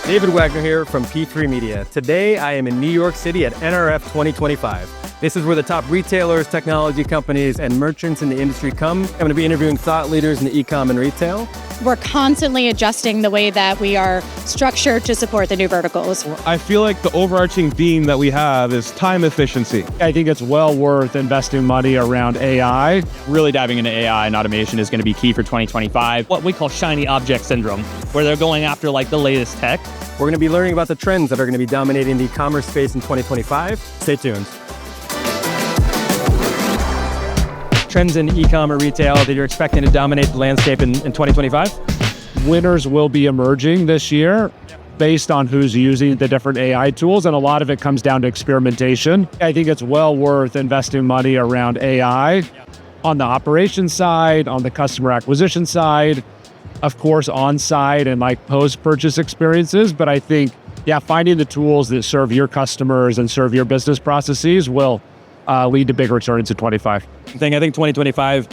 David Wagner here from P3 Media. Today, I am in New York City at NRF 2025. This is where the top retailers, technology companies, and merchants in the industry come. I'm going to be interviewing thought leaders in the ecom and retail. We're constantly adjusting the way that we are structured to support the new verticals. I feel like the overarching theme that we have is time efficiency. I think it's well worth investing money around AI. Really diving into AI and automation is going to be key for 2025. What we call shiny object syndrome, where they're going after like the latest tech. We're going to be learning about the trends that are going to be dominating the e-commerce space in 2025. Stay tuned. Trends in e-com or retail that you're expecting to dominate the landscape in 2025? Winners will be emerging this year based on who's using the different AI tools, and a lot of it comes down to experimentation. I think it's well worth investing money around AI on the operations side, on the customer acquisition side, of course, on-site and like post-purchase experiences. But I think, finding the tools that serve your customers and serve your business processes will lead to big returns in 25. I think 2025,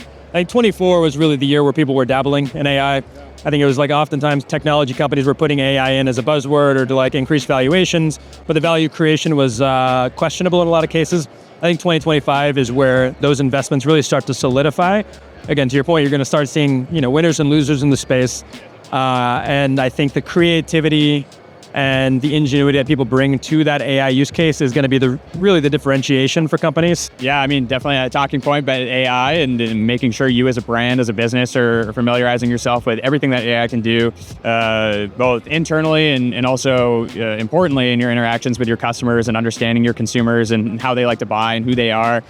24 was really the year where people were dabbling in AI. I think it was like oftentimes technology companies were putting AI in as a buzzword or to like increase valuations, but the value creation was questionable in a lot of cases. I think 2025 is where those investments really start to solidify. Again, to your point, you're going to start seeing, winners and losers in the space. And I think the creativity and the ingenuity that people bring to that AI use case is going to be really the differentiation for companies. Yeah, I mean, definitely a talking point about AI and making sure you as a brand, as a business, are familiarizing yourself with everything that AI can do, both internally and also importantly in your interactions with your customers and understanding your consumers and how they like to buy and who they are.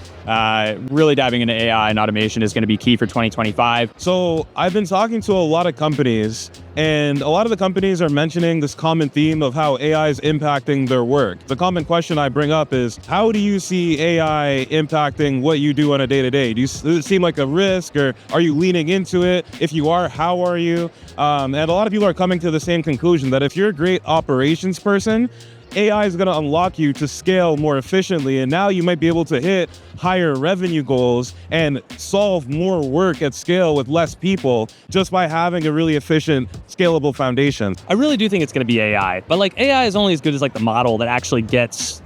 Really diving into AI and automation is going to be key for 2025. So I've been talking to a lot of companies, and a lot of the companies are mentioning this common theme of how AI is impacting their work. The common question I bring up is, how do you see AI impacting what you do on a day-to-day? Does it seem like a risk, or are you leaning into it? If you are, how are you? And a lot of people are coming to the same conclusion that if you're a great operations person, AI is going to unlock you to scale more efficiently, and now you might be able to hit higher revenue goals and solve more work at scale with less people just by having a really efficient, scalable foundation. I really do think it's going to be AI, but like AI is only as good as like the model that actually gets,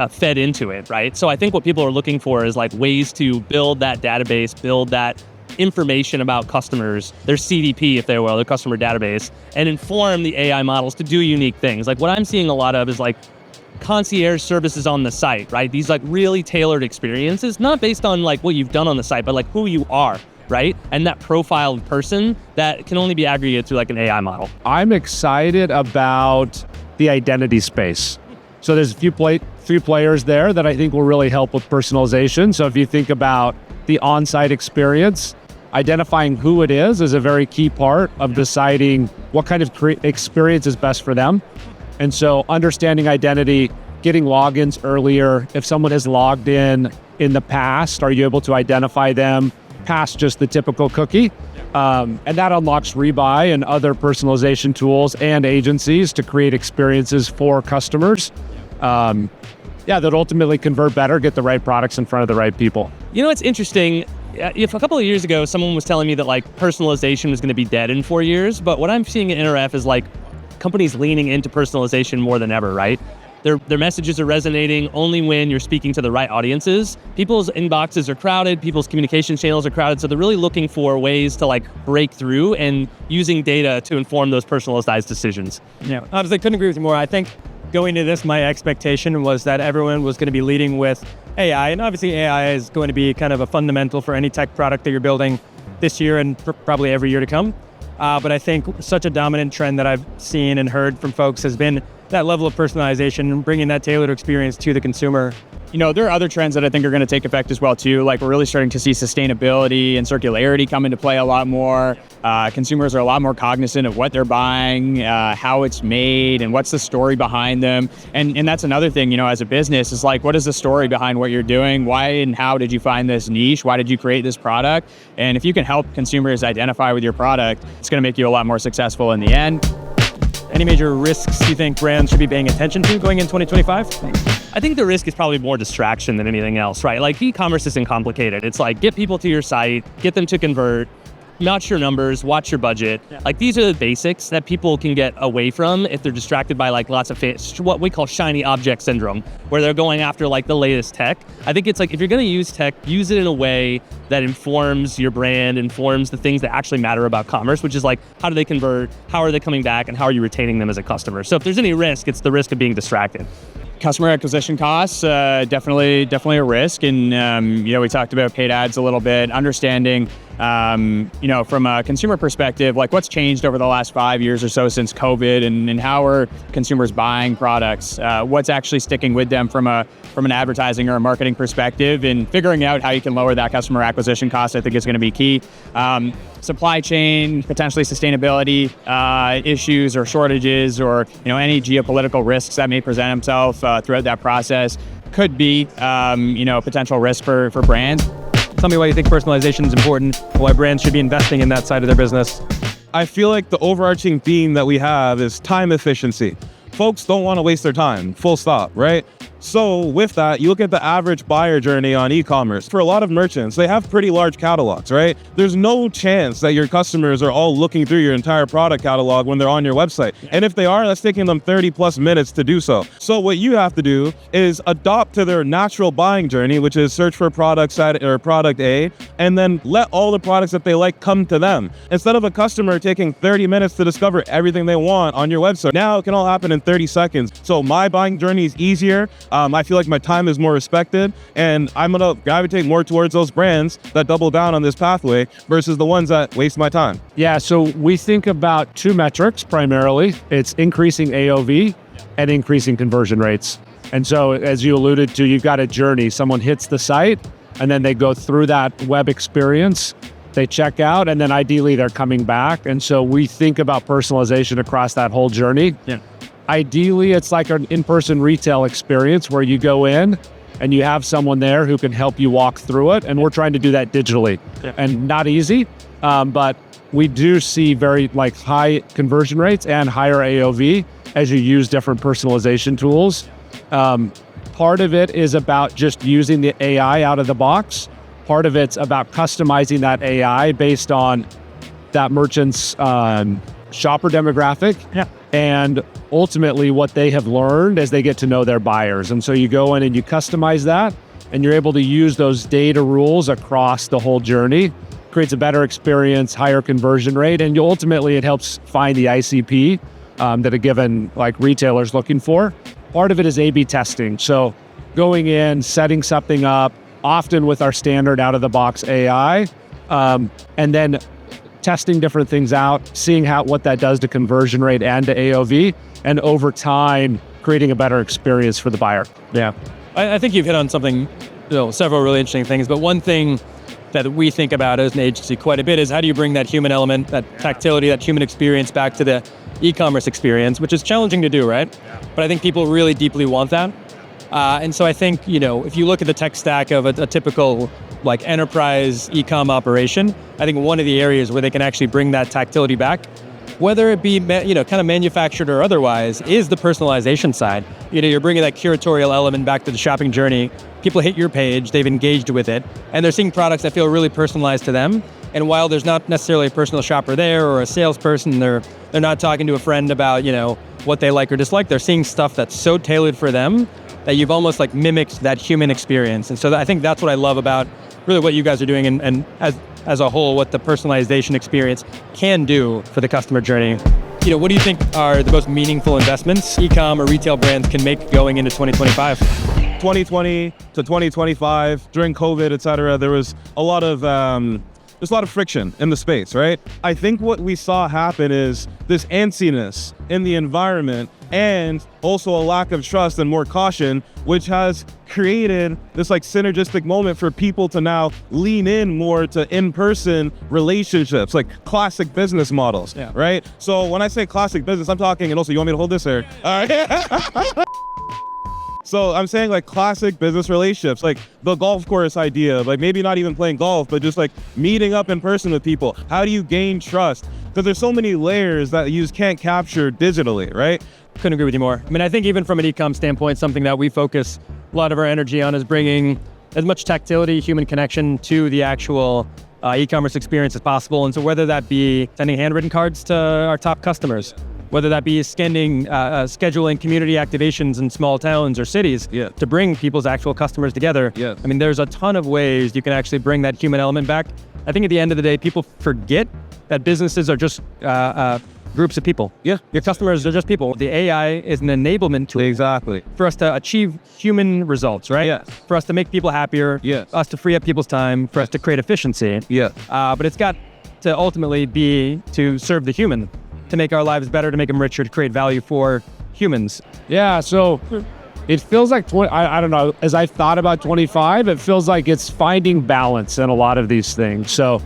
fed into it, right? So I think what people are looking for is like ways to build that database, build that information about customers, their CDP, if they will, their customer database, and inform the AI models to do unique things. Like what I'm seeing a lot of is like concierge services on the site, right? These like really tailored experiences, not based on like what you've done on the site, but like who you are, right? And that profiled person that can only be aggregated through like an AI model. I'm excited about the identity space. So there's a few players there that I think will really help with personalization. So if you think about the on-site experience, identifying who it is a very key part of deciding what kind of experience is best for them. And so understanding identity, getting logins earlier. If someone has logged in the past, are you able to identify them past just the typical cookie? And that unlocks Rebuy and other personalization tools and agencies to create experiences for customers. That ultimately convert better, get the right products in front of the right people. It's interesting. If a couple of years ago, someone was telling me that like personalization was going to be dead in 4 years, but what I'm seeing at NRF is like companies leaning into personalization more than ever, right? Their messages are resonating only when you're speaking to the right audiences. People's inboxes are crowded, people's communication channels are crowded, so they're really looking for ways to like break through and using data to inform those personalized decisions. Yeah, honestly, couldn't agree with you more. I think going into this, my expectation was that everyone was going to be leading with AI, and obviously AI is going to be kind of a fundamental for any tech product that you're building this year and probably every year to come. But I think such a dominant trend that I've seen and heard from folks has been that level of personalization and bringing that tailored experience to the consumer. There are other trends that I think are going to take effect as well too. Like we're really starting to see sustainability and circularity come into play a lot more. Consumers are a lot more cognizant of what they're buying, how it's made, and what's the story behind them. And that's another thing, as a business, is like, what is the story behind what you're doing? Why and how did you find this niche? Why did you create this product? And if you can help consumers identify with your product, it's going to make you a lot more successful in the end. Any major risks you think brands should be paying attention to going in 2025? I think the risk is probably more distraction than anything else, right? Like e-commerce isn't complicated. It's like get people to your site, get them to convert, Notch your numbers, watch your budget. Like these are the basics that people can get away from if they're distracted by like lots of what we call shiny object syndrome, where they're going after like the latest tech. I think it's like if you're going to use tech, use it in a way that informs your brand, informs the things that actually matter about commerce, which is like how do they convert, how are they coming back, and how are you retaining them as a customer. So if there's any risk, it's the risk of being distracted. Customer acquisition costs, definitely a risk. And, we talked about paid ads a little bit, understanding, from a consumer perspective, like what's changed over the last 5 years or so since COVID, and how are consumers buying products, what's actually sticking with them from an advertising or a marketing perspective, and figuring out how you can lower that customer acquisition cost, I think is going to be key. Supply chain, potentially sustainability issues or shortages, or any geopolitical risks that may present themselves throughout that process could be potential risk for brands. Tell me why you think personalization is important, why brands should be investing in that side of their business. I feel like the overarching theme that we have is time efficiency. Folks don't want to waste their time, full stop, right? So with that, you look at the average buyer journey on e-commerce. For a lot of merchants, they have pretty large catalogs, right? There's no chance that your customers are all looking through your entire product catalog when they're on your website. And if they are, that's taking them 30 plus minutes to do so. So what you have to do is adopt to their natural buying journey, which is search for product A, and then let all the products that they like come to them. Instead of a customer taking 30 minutes to discover everything they want on your website, now it can all happen in 30 seconds. So my buying journey is easier. I feel like my time is more respected, and I'm gonna gravitate more towards those brands that double down on this pathway versus the ones that waste my time. Yeah, so we think about two metrics primarily. It's increasing AOV and increasing conversion rates. And so as you alluded to, you've got a journey. Someone hits the site and then they go through that web experience, they check out, and then ideally they're coming back. And so we think about personalization across that whole journey. Yeah. Ideally, it's like an in-person retail experience where you go in and you have someone there who can help you walk through it. And we're trying to do that digitally. Yeah. And not easy, but we do see very high conversion rates and higher AOV as you use different personalization tools. Part of it is about just using the AI out of the box. Part of it's about customizing that AI based on that merchant's shopper demographic. Yeah. And ultimately what they have learned as they get to know their buyers. And so you go in and you customize that, and you're able to use those data rules across the whole journey. Creates a better experience, higher conversion rate, and ultimately it helps find the ICP that a given retailer's looking for. Part of it is A/B testing. So going in, setting something up, often with our standard out-of-the-box AI, and then testing different things out, seeing what that does to conversion rate and to AOV, and over time, creating a better experience for the buyer. Yeah. I think you've hit on something, several really interesting things, but one thing that we think about as an agency quite a bit is how do you bring that human element, that tactility, that human experience back to the e-commerce experience, which is challenging to do, right? But I think people really deeply want that. And so I think, if you look at the tech stack of a typical enterprise e-com operation, I think one of the areas where they can actually bring that tactility back, whether it be kind of manufactured or otherwise, is the personalization side. You're bringing that curatorial element back to the shopping journey. People hit your page, they've engaged with it, and they're seeing products that feel really personalized to them. And while there's not necessarily a personal shopper there or a salesperson, they're not talking to a friend about what they like or dislike. They're seeing stuff that's so tailored for them that you've almost mimicked that human experience. And so I think that's what I love about really what you guys are doing, and as a whole, what the personalization experience can do for the customer journey. What do you think are the most meaningful investments e-com or retail brands can make going into 2025? 2020 to 2025, during COVID, et cetera, there was a lot of friction in the space, right? I think what we saw happen is this antsiness in the environment, and also a lack of trust and more caution, which has created this synergistic moment for people to now lean in more to in-person relationships, classic business models, right? So when I say classic business, I'm talking, and also you want me to hold this here? All right. So I'm saying classic business relationships, the golf course idea, maybe not even playing golf, but just meeting up in person with people. How do you gain trust? Because there's so many layers that you just can't capture digitally, right? Couldn't agree with you more. I mean, I think even from an e-com standpoint, something that we focus a lot of our energy on is bringing as much tactility, human connection to the actual e-commerce experience as possible. And so whether that be sending handwritten cards to our top customers, whether that be scheduling community activations in small towns or cities to bring people's actual customers together. I mean, there's a ton of ways you can actually bring that human element back. I think at the end of the day, people forget that businesses are just groups of people. Your customers are just people. The AI is an enablement tool for us to achieve human results, right? For us to make people happier, us to free up people's time, for us to create efficiency. But it's got to ultimately be to serve the human, to make our lives better, to make them richer, to create value for humans. Yeah, so it feels like, I don't know, as I've thought about 25, it feels like it's finding balance in a lot of these things. So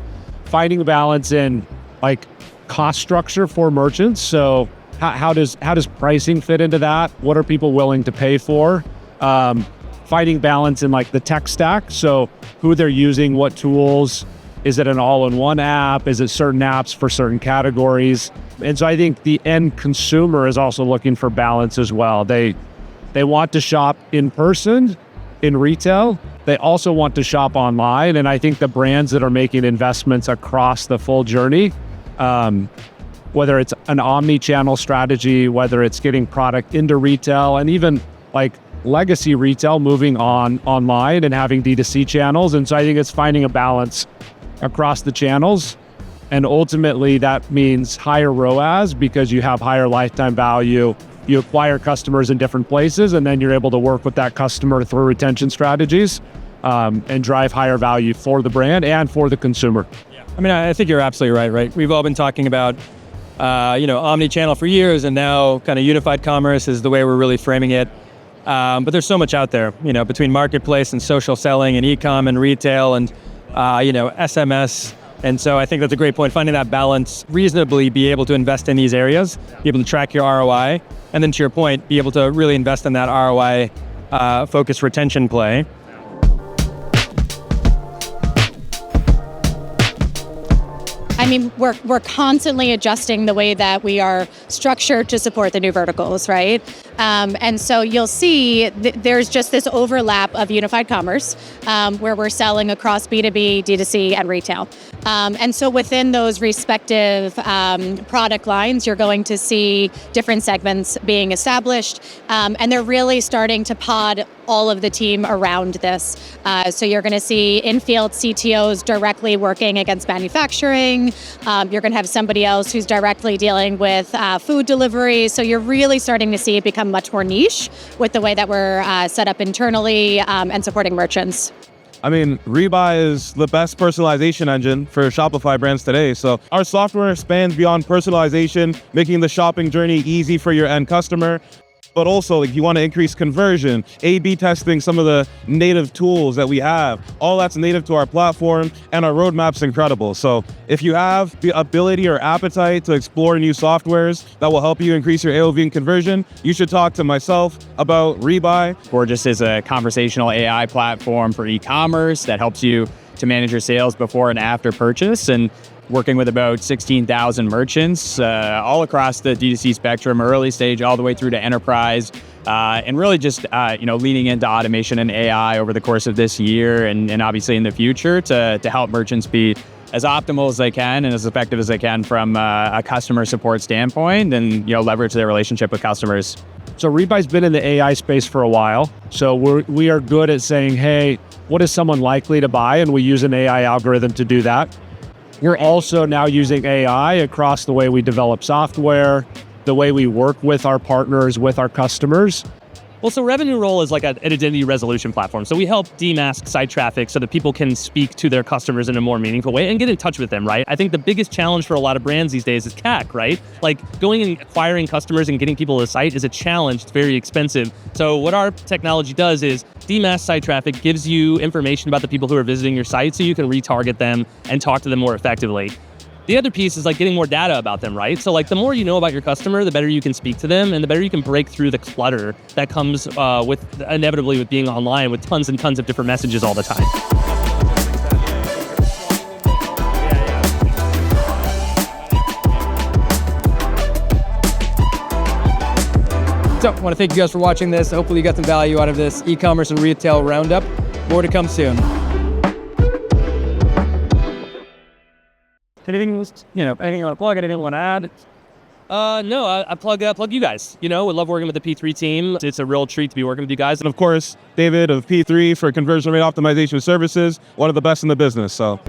finding balance in like cost structure for merchants. So how does pricing fit into that? What are people willing to pay for? Finding balance in like the tech stack. So who they're using, what tools. Is it an all-in-one app? Is it certain apps for certain categories? And so I think the end consumer is also looking for balance as well. They want to shop in person, in retail. They also want to shop online. And I think the brands that are making investments across the full journey, whether it's an omni-channel strategy, whether it's getting product into retail, and even like legacy retail moving online and having D2C channels. And so I think it's finding a balance across the channels. And ultimately that means higher ROAS because you have higher lifetime value. You acquire customers in different places, and then you're able to work with that customer through retention strategies and drive higher value for the brand and for the consumer. I mean, I think you're absolutely right? We've all been talking about, omni-channel for years, and now kind of unified commerce is the way we're really framing it. But there's so much out there, between marketplace and social selling and ecom and retail and, SMS. And so I think that's a great point, finding that balance, reasonably be able to invest in these areas, be able to track your ROI, and then to your point, be able to really invest in that ROI focused retention play. I mean, we're constantly adjusting the way that we are structured to support the new verticals, right? And so you'll see there's just this overlap of unified commerce where we're selling across B2B, D2C, and retail. And so within those respective product lines, you're going to see different segments being established, and they're really starting to pod all of the team around this. So you're going to see in-field CTOs directly working against manufacturing. You're going to have somebody else who's directly dealing with food delivery. So you're really starting to see it become much more niche with the way that we're set up internally and supporting merchants. I mean, Rebuy is the best personalization engine for Shopify brands today. So our software spans beyond personalization, making the shopping journey easy for your end customer. But also, if you want to increase conversion, A/B testing some of the native tools that we have, all that's native to our platform, and our roadmap's incredible. So if you have the ability or appetite to explore new softwares that will help you increase your AOV and conversion, you should talk to myself about Rebuy. Gorgias is a conversational AI platform for e-commerce that helps you to manage your sales before and after purchase, and working with about 16,000 merchants all across the D2C spectrum, early stage all the way through to enterprise, and really just leaning into automation and AI over the course of this year and obviously in the future to help merchants be as optimal as they can and as effective as they can from a customer support standpoint, and leverage their relationship with customers. So Rebuy's been in the AI space for a while. So we are good at saying, hey, what is someone likely to buy? And we use an AI algorithm to do that. We're also now using AI across the way we develop software, the way we work with our partners, with our customers. Well, so Revenue Roll is like an identity resolution platform. So we help demask site traffic so that people can speak to their customers in a more meaningful way and get in touch with them, right? I think the biggest challenge for a lot of brands these days is CAC, right? Like going and acquiring customers and getting people to the site is a challenge. It's very expensive. So what our technology does is demask site traffic, gives you information about the people who are visiting your site so you can retarget them and talk to them more effectively. The other piece is like getting more data about them, right? So like the more you know about your customer, the better you can speak to them and the better you can break through the clutter that comes inevitably with being online with tons and tons of different messages all the time. So I want to thank you guys for watching this. Hopefully you got some value out of this e-commerce and retail roundup. More to come soon. Anything anything you want to plug? Anything you want to add? No, I plug you guys. Would love working with the P3 team. It's a real treat to be working with you guys. And of course, David of P3 for conversion rate optimization services, one of the best in the business. So.